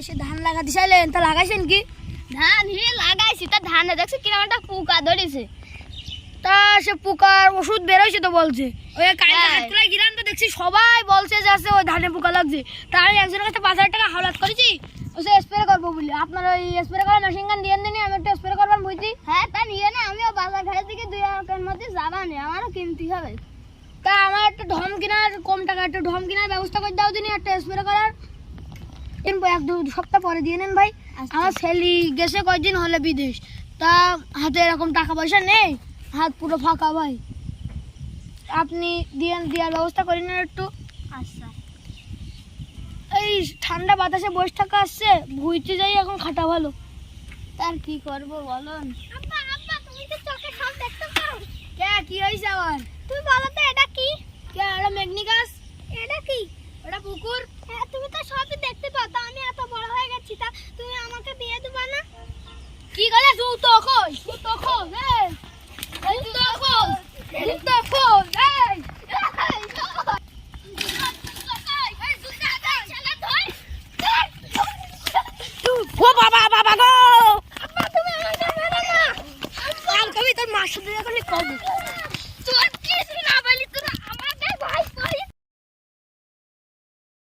সে ধান লাগাতে চাইলেন, তা লাগাইছেন কি? ধান লাগাইছি, তা ধানে দেখছি কিরকম একটা পোকা ধরেছে। তা সে পোকার ওষুধ বেরোইছে তো বলছে। ওই কাঁচা গিরান তো দেখছি সবাই বলছে যে আছে ওই ধানে পোকা লাগছে। তাই একজনের কাছে 5,000 টাকা হাওলাত করেছি ওসে স্প্রে করবো বলে। আপনার ওই স্প্রে করার মেশিন গান দিয়ে দিন, আমি একটা স্প্রে করবার বুঝছি। হ্যাঁ, তা নিয়ে না, আমিও বাজার ঘাটের দিকে 2 টাকার মধ্যে যাবা নেই, আমারও কিনতে হবে। তা আমার একটা ঢম কেনার, কম টাকা একটা ঢম কেনার ব্যবস্থা করে দাও দিনই, একটা স্প্রে করার। কিনবো 1-2 সপ্তাহ পরে দিয়ে নেন ভাই। আমার ছেলে গেছে কয়েকদিন হলে বিদেশ, তা হাতে এরকম টাকা পয়সা নেই, হাত পুরো ফাঁকা ভাই। আপনি দেওয়ার ব্যবস্থা করেন না একটু। আচ্ছা। এই ঠান্ডা বাতাসে বসে থাকা আসছে, ভুইতে যাই এখন খাটা ভালো। তার কি করবো বলুন? আব্বা আব্বা, তুমি তো চোখে সব দেখতে পাও। কে কি হয়েছে আবার? তুমি বলো তো এটা কি? কে এটা মেঘনি গাছ? এটা কি? এটা পুকুর। হ্যাঁ, তুমি তো সবই দেখতে পাও, তা আমি এত বড় হয়ে গেছি, তা তুমি আমাকে বিয়ে দেবা না? কি গলে জুতো কই? জুতো খোল এই। এই জুতো খোল। জুতো খোল এই। ও বাবা বাবা গো! আব্বা, তুমি আমাকে মারো না। আর কবি তোর মার সাথে যখন কব